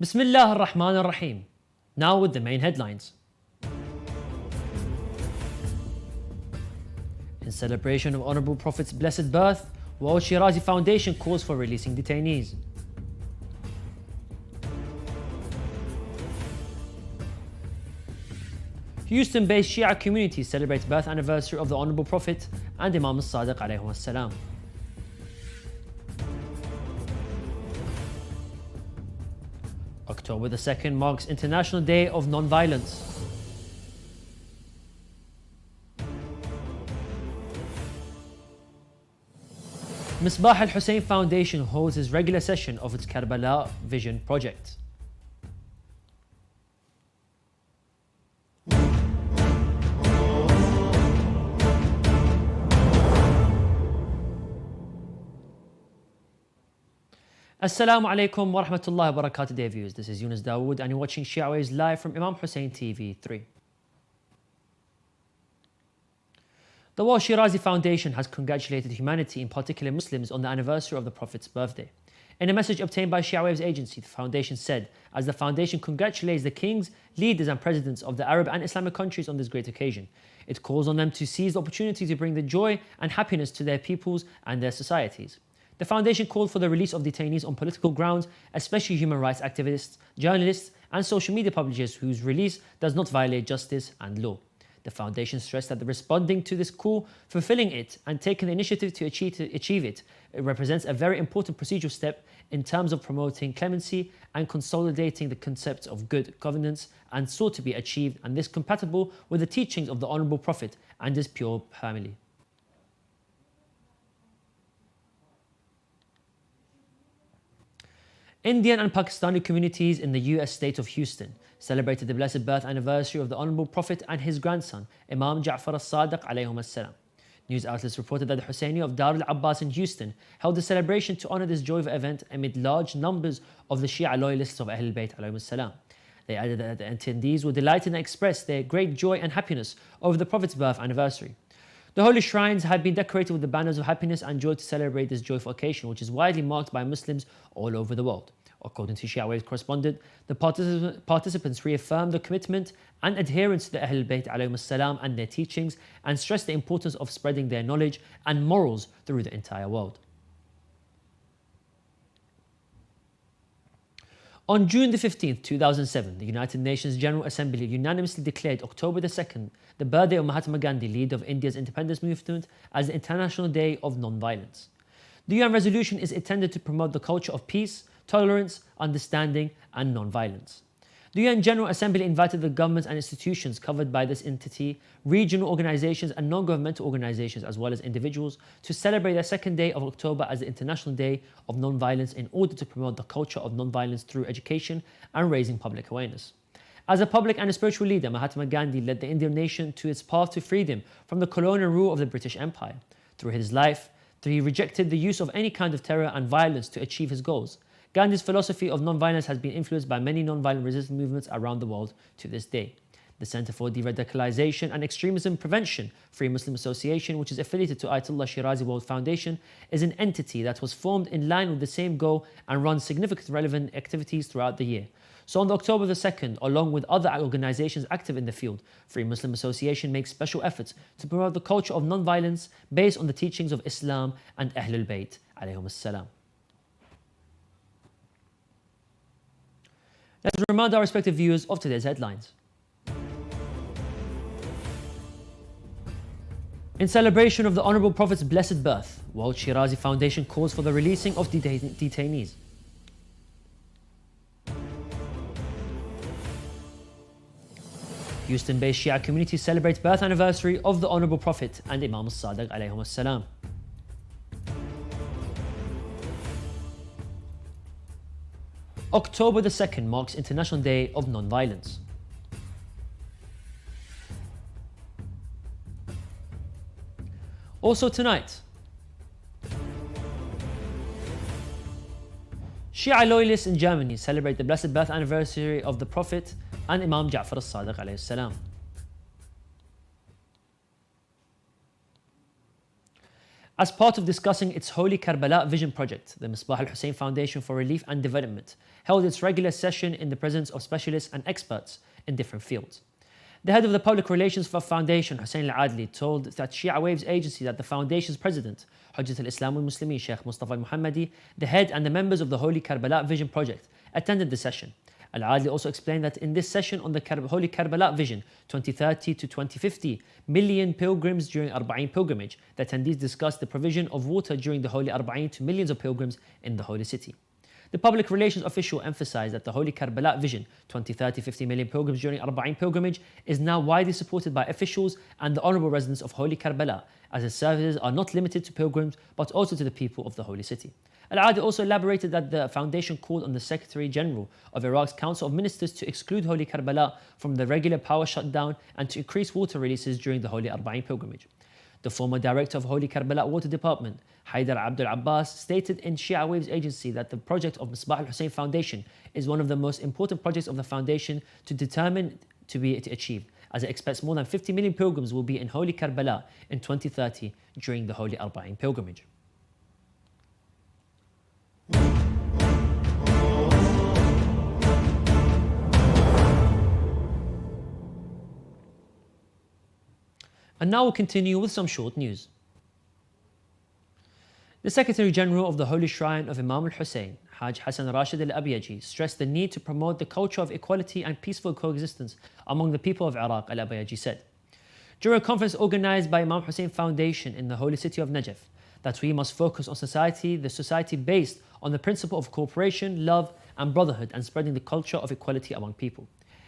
Bismillah ar-Rahman ar-Rahim. Now with the main headlines. In celebration of Honourable Prophet's blessed birth, World Shirazi Foundation calls for releasing detainees. Houston-based Shia community celebrates birth anniversary of the Honourable Prophet and Imam Sadiq alayhi salam. October the 2nd marks International Day of Non-Violence. Misbah al-Hussein Foundation holds its regular session of its Karbala Vision project. Assalamu alaikum wa rahmatullahi wa barakatuh, dear viewers. This is Yunus Dawood and you're watching Shia Waves live from Imam Hussein TV 3. The World Shirazi Foundation has congratulated humanity, in particular Muslims, on the anniversary of the Prophet's birthday. In a message obtained by Shia Waves agency, the foundation said, as the foundation congratulates the kings, leaders and presidents of the Arab and Islamic countries on this great occasion, it calls on them to seize the opportunity to bring the joy and happiness to their peoples and their societies. The foundation called for the release of detainees on political grounds, especially human rights activists, journalists and social media publishers whose release does not violate justice and law. The foundation stressed that responding to this call, fulfilling it and taking the initiative to achieve it, it represents a very important procedural step in terms of promoting clemency and consolidating the concept of good governance and sought to be achieved, and this compatible with the teachings of the Honourable Prophet and his pure family. Indian and Pakistani communities in the US state of Houston celebrated the blessed birth anniversary of the Honourable Prophet and his grandson, Imam Ja'far al-Sadiq alayhum as-salam. News outlets reported that the Husseini of Dar al-Abbas in Houston held a celebration to honour this joyful event amid large numbers of the Shia loyalists of Ahlul Bayt alayhum as-salam. They added that the attendees were delighted and expressed their great joy and happiness over the Prophet's birth anniversary. The holy shrines had been decorated with the banners of happiness and joy to celebrate this joyful occasion, which is widely marked by Muslims all over the world. According to Shia Waves correspondent, the participants reaffirmed the commitment and adherence to the Ahlul Bayt alayhim salam and their teachings, and stressed the importance of spreading their knowledge and morals through the entire world. On June the 15th, 2007, the United Nations General Assembly unanimously declared October the 2nd, the birthday of Mahatma Gandhi, leader of India's independence movement, as the International Day of Non-Violence. The UN resolution is intended to promote the culture of peace, tolerance, understanding and non-violence. The UN General Assembly invited the governments and institutions covered by this entity, regional organizations and non-governmental organizations, as well as individuals, to celebrate the 2nd day of October as the International Day of Non-Violence in order to promote the culture of non-violence through education and raising public awareness. As a public and a spiritual leader, Mahatma Gandhi led the Indian nation to its path to freedom from the colonial rule of the British Empire. Through his life, he rejected the use of any kind of terror and violence to achieve his goals. Gandhi's philosophy of non-violence has been influenced by many non-violent resistance movements around the world to this day. The Center for De-Radicalization and Extremism Prevention, Free Muslim Association, which is affiliated to Ayatollah Shirazi World Foundation, is an entity that was formed in line with the same goal and runs significant relevant activities throughout the year. So on October the 2nd, along with other organizations active in the field, Free Muslim Association makes special efforts to promote the culture of non-violence based on the teachings of Islam and Ahlul Bayt alayhum as-salam. Let's remind our respective viewers of today's headlines. In celebration of the Honourable Prophet's blessed birth, World Shirazi Foundation calls for the releasing of detainees. Houston-based Shia community celebrates birth anniversary of the Honourable Prophet and Imam Sadiq alayhim as-salam. October the 2nd marks International Day of Non-Violence. Also tonight, Shia loyalists in Germany celebrate the blessed birth anniversary of the Prophet and Imam Ja'far al-Sadiq alayhi salam. As part of discussing its Holy Karbala Vision project, the Misbah al-Hussein Foundation for Relief and Development held its regular session in the presence of specialists and experts in different fields. The head of the public relations for Foundation, Hussein al-Adli, told that Shia Waves agency that the foundation's president, Hujjat al-Islam al-Muslimin Sheikh Mustafa al-Muhammadi, the head and the members of the Holy Karbala Vision project attended the session. Al-Adli also explained that in this session on the Holy Karbala Vision 2030 to 2050 million pilgrims during Arba'een pilgrimage, the attendees discussed the provision of water during the Holy Arba'een to millions of pilgrims in the holy city. The public relations official emphasized that the Holy Karbala Vision 2030 50 million pilgrims during Arba'een pilgrimage is now widely supported by officials and the honorable residents of Holy Karbala, as its services are not limited to pilgrims but also to the people of the holy city. Al-Adi also elaborated that the foundation called on the Secretary General of Iraq's Council of Ministers to exclude Holy Karbala from the regular power shutdown and to increase water releases during the Holy Arba'een pilgrimage. The former director of Holy Karbala Water Department, Haidar Abdul Abbas, stated in Shia Waves agency that the project of Misbah al-Hussein Foundation is one of the most important projects of the foundation to be achieved, as it expects more than 50 million pilgrims will be in Holy Karbala in 2030 during the Holy Arba'een pilgrimage. And now we'll continue with some short news. The Secretary General of the Holy Shrine of Imam Hussein, Haj Hassan Rashid al-Abiyaji, stressed the need to promote the culture of equality and peaceful coexistence among the people of Iraq, al-Abiyaji said. During a conference organized by Imam Hussein Foundation in the holy city of Najaf, that we must focus on the society based on the principle of cooperation, love and brotherhood and spreading the culture of equality among people.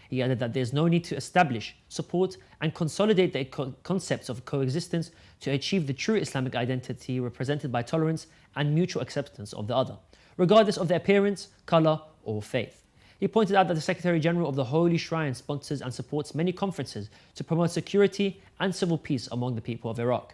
He added that there is no need to establish, support and consolidate the concepts of coexistence to achieve the true Islamic identity represented by tolerance and mutual acceptance of the other, regardless of their appearance, colour or faith. He pointed out that the Secretary General of the Holy Shrine sponsors and supports many conferences to promote security and civil peace among the people of Iraq.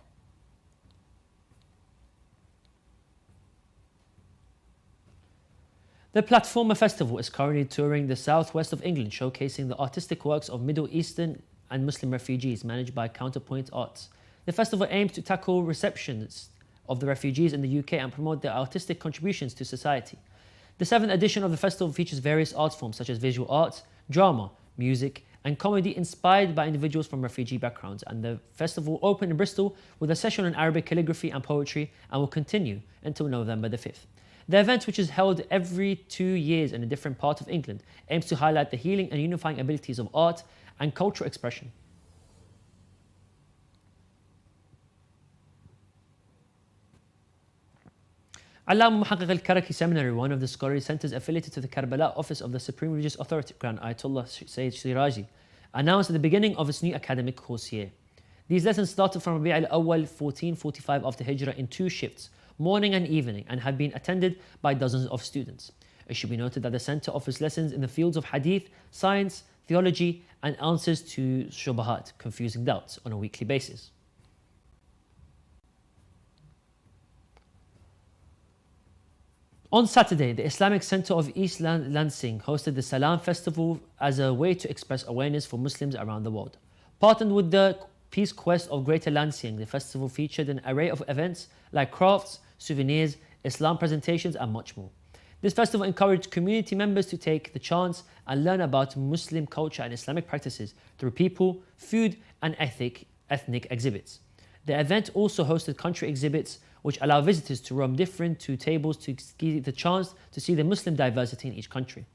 The Platforma Festival is currently touring the southwest of England, showcasing the artistic works of Middle Eastern and Muslim refugees managed by Counterpoint Arts. The festival aims to tackle receptions of the refugees in the UK and promote their artistic contributions to society. The 7th edition of the festival features various art forms such as visual arts, drama, music and comedy inspired by individuals from refugee backgrounds, and the festival opened in Bristol with a session on Arabic calligraphy and poetry and will continue until November the 5th. The event, which is held every 2 years in a different part of England, aims to highlight the healing and unifying abilities of art and cultural expression. Allama Muhaqqiq al-Karaki Seminary, one of the scholarly centres affiliated to the Karbala office of the Supreme Religious Authority, Grand Ayatollah Sayyid Shirazi, announced at the beginning of its new academic course year. These lessons started from Rabi' al-Awwal 1445 after Hijrah in 2 shifts, morning and evening, and have been attended by dozens of students. It should be noted that the centre offers lessons in the fields of hadith, science, theology and answers to shubahat, confusing doubts, on a weekly basis. On Saturday, the Islamic Centre of East Lansing hosted the Salam Festival as a way to express awareness for Muslims around the world. Partnered with the Peace Quest of Greater Lansing, the festival featured an array of events like crafts, souvenirs, Islam presentations and much more. This festival encouraged community members to take the chance and learn about Muslim culture and Islamic practices through people, food and ethnic exhibits. The event also hosted country exhibits which allow visitors to roam different tables to get the chance to see the Muslim diversity in each country.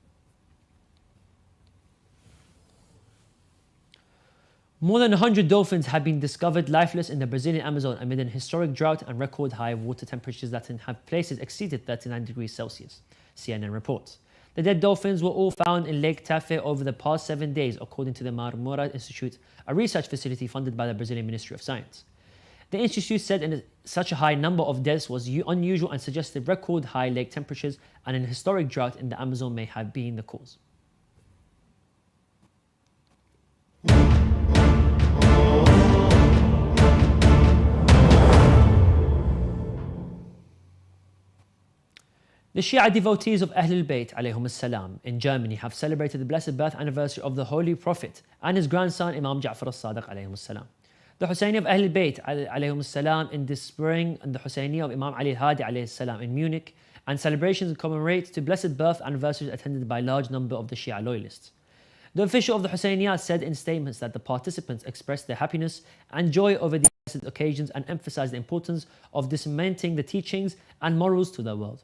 More than 100 dolphins have been discovered lifeless in the Brazilian Amazon amid an historic drought and record high water temperatures that have places exceeded 39 degrees Celsius, CNN reports. The dead dolphins were all found in Lake Tafé over the past 7 days, according to the Marmora Institute, a research facility funded by the Brazilian Ministry of Science. The institute said such a high number of deaths was unusual and suggested record high lake temperatures and an historic drought in the Amazon may have been the cause. The Shia devotees of Ahlul Bayt alayhum as-salam in Germany have celebrated the blessed birth anniversary of the Holy Prophet and his grandson Imam Ja'far as-Sadiq alayhum as-salam. The Husseini of Ahl al-Bayt alayhum salam in this spring, and the Husseini of Imam Ali al-Hadi alayhi salam in Munich, and celebrations commemorate to blessed birth anniversaries attended by a large number of the Shia loyalists. The official of the Husseiniya said in statements that the participants expressed their happiness and joy over these blessed occasions and emphasized the importance of disseminating the teachings and morals to the world.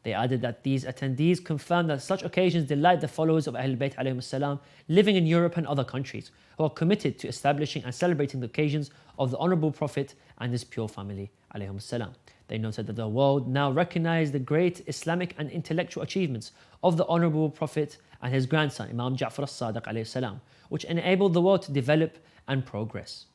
They added that these attendees confirmed that such occasions delight the followers of Ahl al-Bayt alayhim salam living in Europe and other countries who are committed to establishing and celebrating the occasions of the Honourable Prophet and his pure family alayhim salam. They noted that the world now recognizes the great Islamic and intellectual achievements of the Honourable Prophet and his grandson Imam Ja'far al-Sadiq alayhi salam, which enabled the world to develop and progress.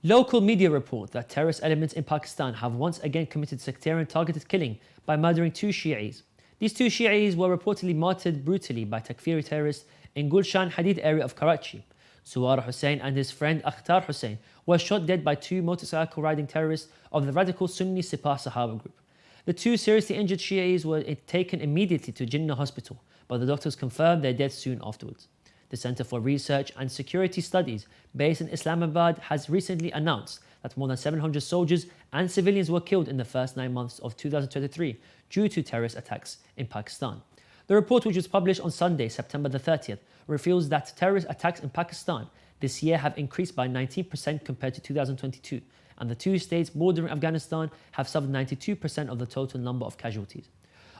Local media report that terrorist elements in Pakistan have once again committed sectarian targeted killing by murdering 2 Shi'is. These 2 Shi'is were reportedly martyred brutally by Takfiri terrorists in Gulshan Hadid area of Karachi. Suwar Hussein and his friend Akhtar Hussein were shot dead by 2 motorcycle riding terrorists of the radical Sunni Sipah Sahaba group. The 2 seriously injured Shi'is were taken immediately to Jinnah Hospital, but the doctors confirmed their death soon afterwards. The Center for Research and Security Studies, based in Islamabad, has recently announced that more than 700 soldiers and civilians were killed in the first 9 months of 2023 due to terrorist attacks in Pakistan. The report, which was published on Sunday, September the 30th, reveals that terrorist attacks in Pakistan this year have increased by 19% compared to 2022, and the 2 states bordering Afghanistan have suffered 92% of the total number of casualties.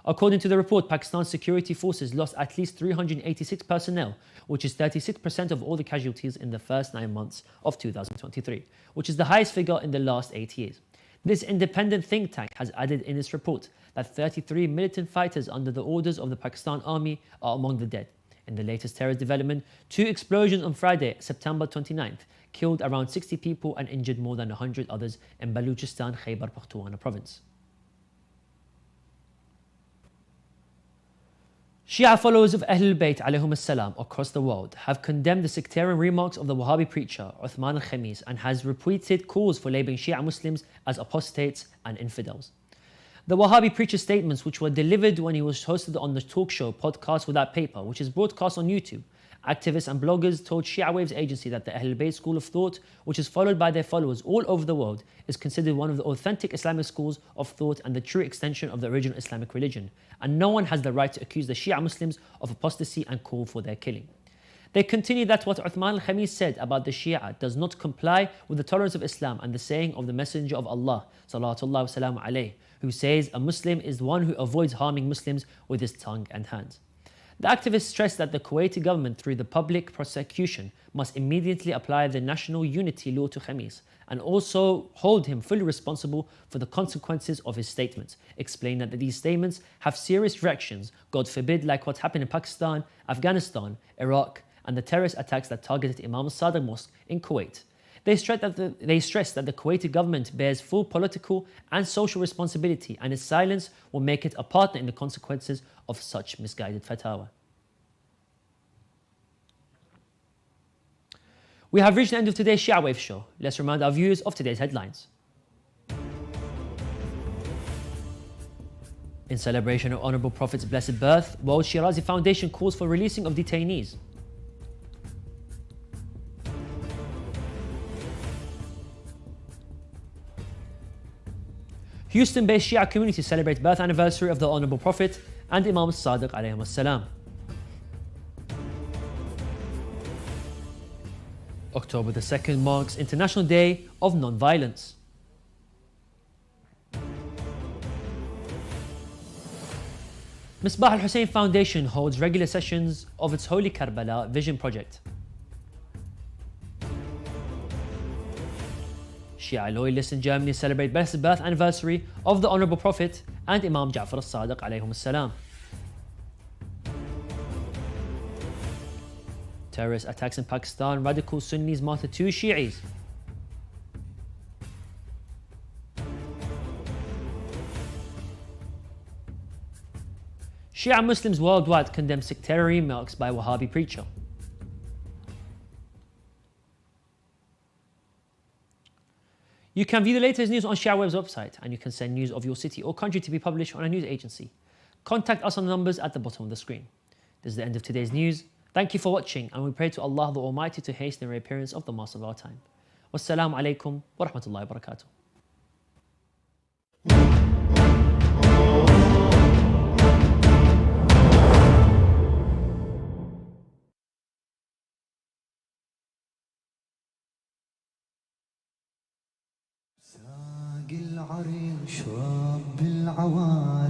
According to the report, Pakistan's security forces lost at least 386 personnel, which is 36% of all the casualties in the first 9 months of 2023, which is the highest figure in the last 8 years. This independent think tank has added in its report that 33 militant fighters under the orders of the Pakistan Army are among the dead. In the latest terrorist development, 2 explosions on Friday, September 29th, killed around 60 people and injured more than 100 others in Baluchistan, Khyber Pakhtunkhwa province. Shia followers of Ahl al-Bayt alayhum salam across the world have condemned the sectarian remarks of the Wahhabi preacher Uthman al-Khamis and has repeated calls for labelling Shia Muslims as apostates and infidels. The Wahhabi preacher's statements, which were delivered when he was hosted on the talk show Podcast Without Paper, which is broadcast on YouTube, activists and bloggers told Shia Waves agency that the Ahl al-Bayt school of thought, which is followed by their followers all over the world, is considered one of the authentic Islamic schools of thought and the true extension of the original Islamic religion, and no one has the right to accuse the Shia Muslims of apostasy and call for their killing. They continue that what Uthman al-Khamis said about the Shia does not comply with the tolerance of Islam and the saying of the Messenger of Allah, salawatullah wa salamu alayhi, who says a Muslim is the one who avoids harming Muslims with his tongue and hands. The activists stressed that the Kuwaiti government, through the public prosecution, must immediately apply the national unity law to Khamis and also hold him fully responsible for the consequences of his statements, explaining that these statements have serious reactions, God forbid, like what happened in Pakistan, Afghanistan, Iraq, and the terrorist attacks that targeted Imam al-Sadiq Mosque in Kuwait. They stressed that the Kuwaiti government bears full political and social responsibility, and its silence will make it a partner in the consequences of such misguided fatwa. We have reached the end of today's Shia Wave show. Let's remind our viewers of today's headlines. In celebration of Honourable Prophet's blessed birth, World Shirazi Foundation calls for releasing of detainees. Houston-based Shia community celebrate birth anniversary of the Honourable Prophet and Imam Sadiq alayhi salam. October the 2nd marks International Day of Non-Violence. Misbah al-Hussein Foundation holds regular sessions of its Holy Karbala Vision Project. Shia loyalists in Germany celebrate blessed birth anniversary of the Honourable Prophet and Imam Ja'far al-Sadiq alayhum salam. Terrorist attacks in Pakistan, radical Sunnis martyr 2 Shi'is. Shia Muslims worldwide condemn sectarian remarks by Wahhabi preacher. You can view the latest news on Shia Waves website, and you can send news of your city or country to be published on a news agency. Contact us on the numbers at the bottom of the screen. This is the end of today's news. Thank you for watching, and we pray to Allah the Almighty to hasten the reappearance of the Master of our time. Wassalamu alaikum wa rahmatullahi wa barakatuh. ساق العريش رب العوالي.